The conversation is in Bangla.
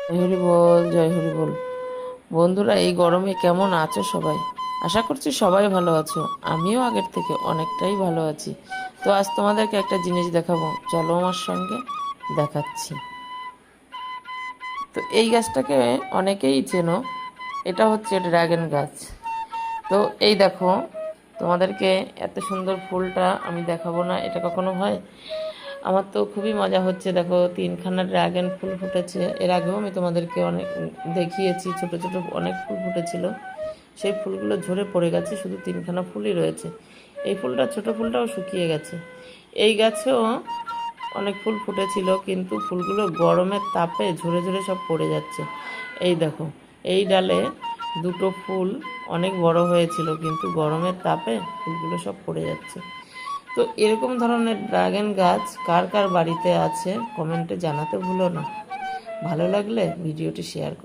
জয় হরি বল, জয় হরি বল। বন্ধুরা, এই গরমে কেমন আছো সবাই? আশা করছি সবাই ভালো আছো। আমিও আগের থেকে অনেকটাই ভালো আছি। তো আজ তোমাদেরকে একটা জিনিস দেখাবো, চলো আমার সঙ্গে। দেখাচ্ছি। তো এই গাছটাকে অনেকেই চেনো। এটা হচ্ছে ড্রাগন গাছ। তো এই দেখো, তোমাদেরকে এত সুন্দর ফুলটা আমি দেখাবো না, এটা কখনো হয়? আমার তো খুবই মজা হচ্ছে। দেখো, তিনখানা ড্রাগন ফুল ফুটেছে। এর আগেও আমি তোমাদেরকে অনেক দেখিয়েছি, ছোট ছোট অনেক ফুল ফুটেছিল। সেই ফুলগুলো ঝরে পড়ে গেছে, শুধু তিনখানা ফুলই রয়েছে। এই ফুলটা, ছোট ফুলটাও শুকিয়ে গেছে। এই গাছেও অনেক ফুল ফুটেছিল, কিন্তু ফুলগুলো গরমের তাপে ঝরে ঝরে সব পড়ে যাচ্ছে। এই দেখো, এই ডালে দুটো ফুল অনেক বড় হয়েছিল, কিন্তু গরমের তাপে ফুলগুলো সব পড়ে যাচ্ছে। তো এরকম ধরনের ড্রাগন গাছ কার কার বাড়িতে আছে কমেন্টে জানাতে ভুলো না। ভালো লাগলে ভিডিওটি শেয়ার করো।